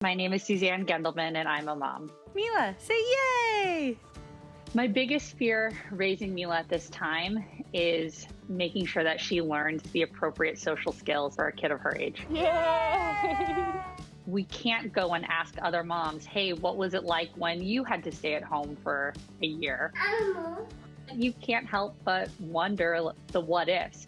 My name is Suzanne Gendelman, and I'm a mom. Mila, say yay! My biggest fear raising Mila at this time is making sure that she learns the appropriate social skills for a kid of her age. Yay! We can't go and ask other moms, hey, what was it like when you had to stay at home for a year? You can't help but wonder the what ifs.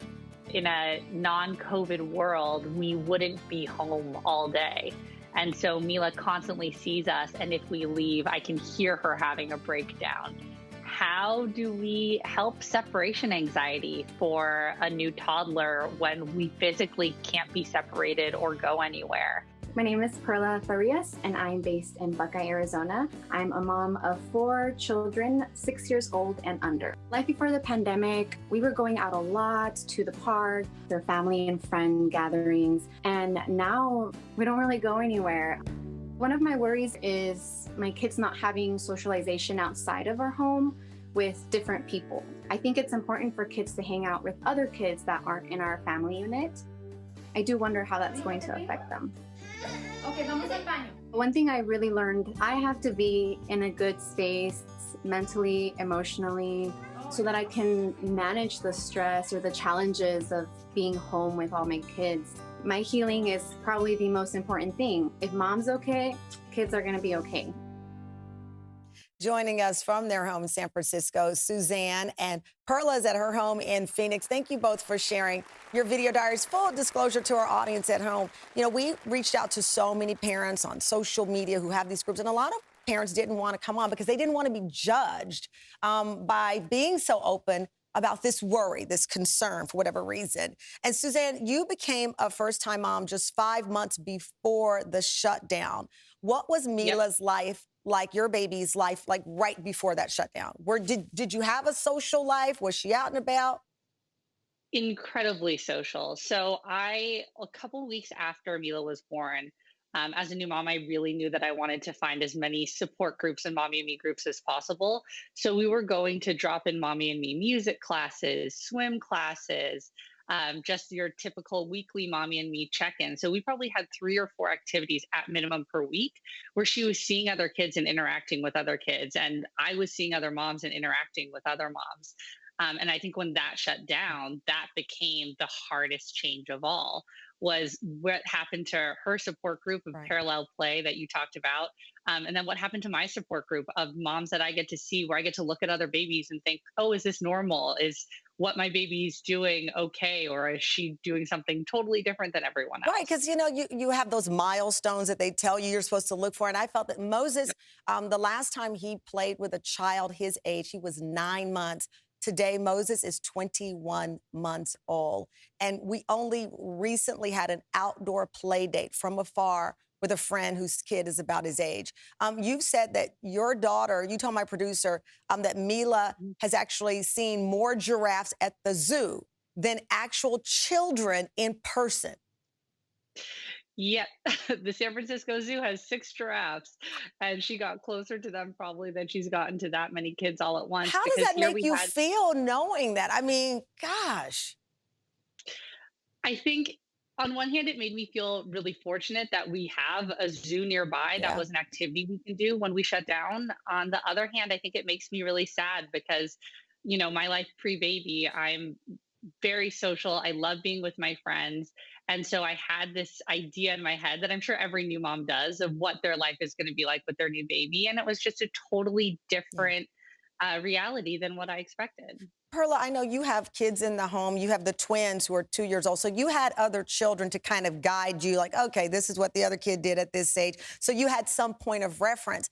In a non-COVID world, we wouldn't be home all day. And so Mila constantly sees us, and if we leave, I can hear her having a breakdown. How do we help separation anxiety for a new toddler when we physically can't be separated or go anywhere? My name is Perla Farias, and I'm based in Buckeye, Arizona. I'm a mom of 4 children, 6 years old and under. Life before the pandemic, we were going out a lot to the park, their family and friend gatherings, and now we don't really go anywhere. One of my worries is my kids not having socialization outside of our home with different people. I think it's important for kids to hang out with other kids that aren't in our family unit. I do wonder how that's going to affect them. Okay, vamos al baño. One thing I really learned, I have to be in a good space mentally, emotionally, so that I can manage the stress or the challenges of being home with all my kids. My healing is probably the most important thing. If mom's okay, kids are gonna be okay. Joining us from their home in San Francisco, Suzanne, and Perla is at her home in Phoenix. Thank you both for sharing your video diaries. Full disclosure to our audience at home. You know, we reached out to so many parents on social media who have these groups, and a lot of parents didn't want to come on because they didn't want to be judged by being so open about this worry, this concern for whatever reason. And Suzanne, you became a first-time mom just 5 months before the shutdown. What was Mila's life like, your baby's life, like right before that shutdown? Did you have a social life? Was she out and about? Incredibly social. So a couple weeks after Mila was born, as a new mom, I really knew that I wanted to find as many support groups and mommy and me groups as possible. So we were going to drop in mommy and me music classes, swim classes, just your typical weekly mommy and me check-in. So we probably had 3 or 4 activities at minimum per week where she was seeing other kids and interacting with other kids. And I was seeing other moms and interacting with other moms. And I think when that shut down, that became the hardest change of all, was what happened to her support group of parallel play that you talked about. And then what happened to my support group of moms that I get to see, where I get to look at other babies and think, oh, is this normal? Is what my baby's doing okay? Or is she doing something totally different than everyone else? Right, because, you know, you have those milestones that they tell you you're supposed to look for. And I felt that Moses, the last time he played with a child his age, he was 9 months. Today, Moses is 21 months old. And we only recently had an outdoor play date from afar with a friend whose kid is about his age. You've said that your daughter, you told my producer, that Mila has actually seen more giraffes at the zoo than actual children in person. Yeah, the San Francisco Zoo has 6 giraffes, and she got closer to them probably than she's gotten to that many kids all at once. How does Because that here make we you had, feel knowing that? I mean, gosh. I think on one hand, it made me feel really fortunate that we have a zoo nearby. That Yeah. was an activity we can do when we shut down. On the other hand, I think it makes me really sad because, my life pre-baby, I'm very social. I love being with my friends. And so I had this idea in my head that I'm sure every new mom does of what their life is going to be like with their new baby. And it was just a totally Yeah. different reality than what I expected. Perla, I know you have kids in the home. You have the twins who are 2 years old. So you had other children to kind of guide you, like, okay, this is what the other kid did at this age. So you had some point of reference.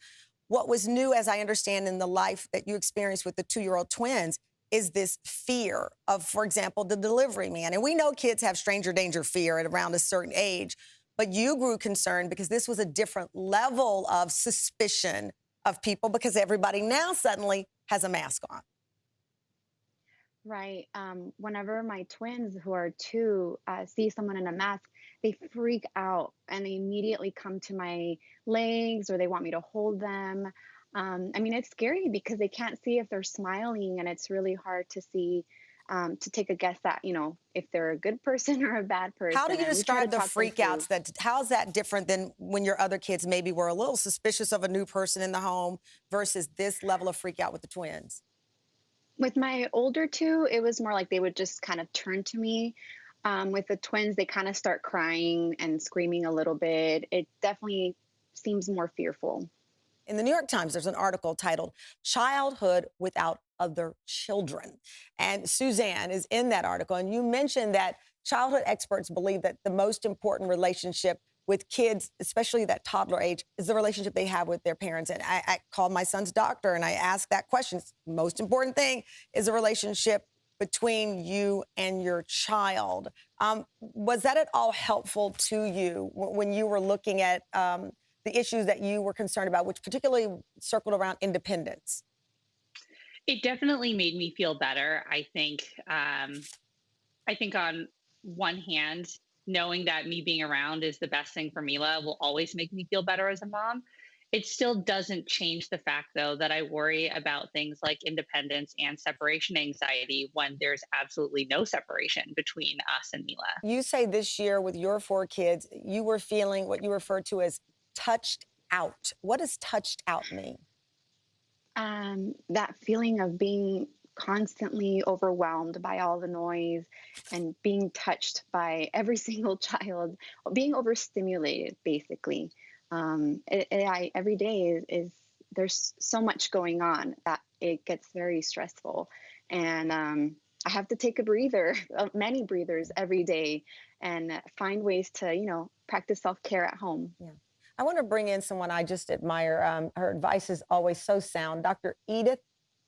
What was new, as I understand, in the life that you experienced with the 2-year-old twins is this fear of, for example, the delivery man. And we know kids have stranger danger fear at around a certain age, but you grew concerned because this was a different level of suspicion of people because everybody now suddenly has a mask on. Right. Whenever my twins, who are 2, see someone in a mask, they freak out and they immediately come to my legs or they want me to hold them. I mean, it's scary because they can't see if they're smiling, and it's really hard to see to take a guess at, if they're a good person or a bad person. How do you And we try to describe the talk them through. freakouts? How's that different than when your other kids maybe were a little suspicious of a new person in the home versus this level of freak out with the twins? With my older two, it was more like they would just kind of turn to me. With the twins, they kind of start crying and screaming a little bit. It definitely seems more fearful. In the New York Times, there's an article titled Childhood Without Other Children. And Suzanne is in that article. And you mentioned that childhood experts believe that the most important relationship with kids, especially that toddler age, is the relationship they have with their parents. And I called my son's doctor and I asked that question. The most important thing is a relationship between you and your child. Was that at all helpful to you when you were looking at the issues that you were concerned about, which particularly circled around independence? It definitely made me feel better. I think on one hand, knowing that me being around is the best thing for Mila will always make me feel better as a mom. It still doesn't change the fact, though, that I worry about things like independence and separation anxiety when there's absolutely no separation between us and Mila. You say this year with your 4 kids, you were feeling what you referred to as touched out. What does touched out mean? That feeling of being constantly overwhelmed by all the noise and being touched by every single child, being overstimulated, basically. Every day is there's so much going on that it gets very stressful. And I have to take a breather, many breathers every day, and find ways to, practice self-care at home. Yeah. I want to bring in someone I just admire. Her advice is always so sound. Dr. Edith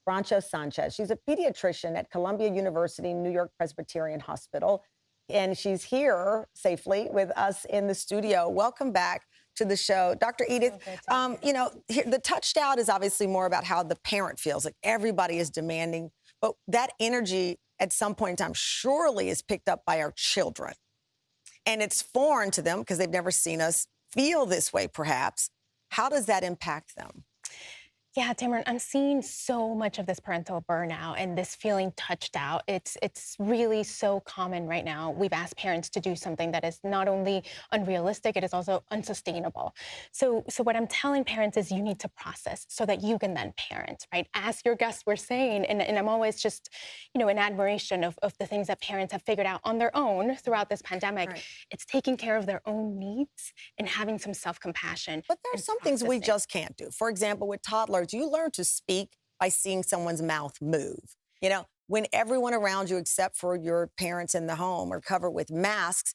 Bracho-Sanchez. She's a pediatrician at Columbia University, New York-Presbyterian Hospital. And she's here safely with us in the studio. Welcome back to the show. Dr. Edith, the touched out is obviously more about how the parent feels, like everybody is demanding, but that energy at some point in time surely is picked up by our children. And it's foreign to them because they've never seen us feel this way, perhaps. How does that impact them? Yeah, Tamron, I'm seeing so much of this parental burnout and this feeling touched out. It's really so common right now. We've asked parents to do something that is not only unrealistic, it is also unsustainable. So what I'm telling parents is you need to process so that you can then parent, right? As your guests were saying, and I'm always just, in admiration of the things that parents have figured out on their own throughout this pandemic. Right. It's taking care of their own needs and having some self-compassion. But there are some things we just can't do. For example, with toddlers, you learn to speak by seeing someone's mouth move. When everyone around you, except for your parents in the home, are covered with masks,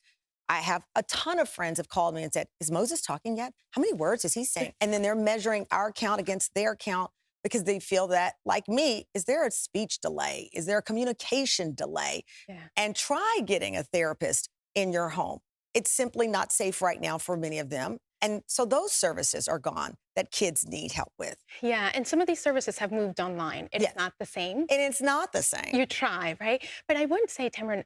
I have a ton of friends have called me and said, is Moses talking yet? How many words is he saying? And then they're measuring our count against their count because they feel that, like me, is there a speech delay? Is there a communication delay? Yeah. And try getting a therapist in your home. It's simply not safe right now for many of them. And so those services are gone that kids need help with. Yeah, and some of these services have moved online. It's not the same. And it's not the same. You try, right? But I wouldn't say, Tamron,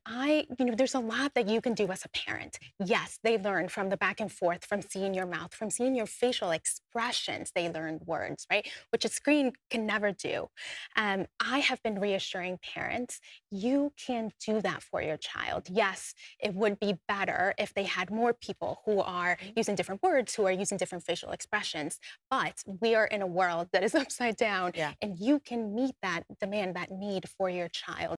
there's a lot that you can do as a parent. Yes, they learn from the back and forth, from seeing your mouth, from seeing your facial expressions. They learn words, right? Which a screen can never do. I have been reassuring parents, you can do that for your child. Yes, it would be better if they had more people who are using different words, who are using different facial expressions. But we are in a world that is upside down, and you can meet that demand, that need for your child.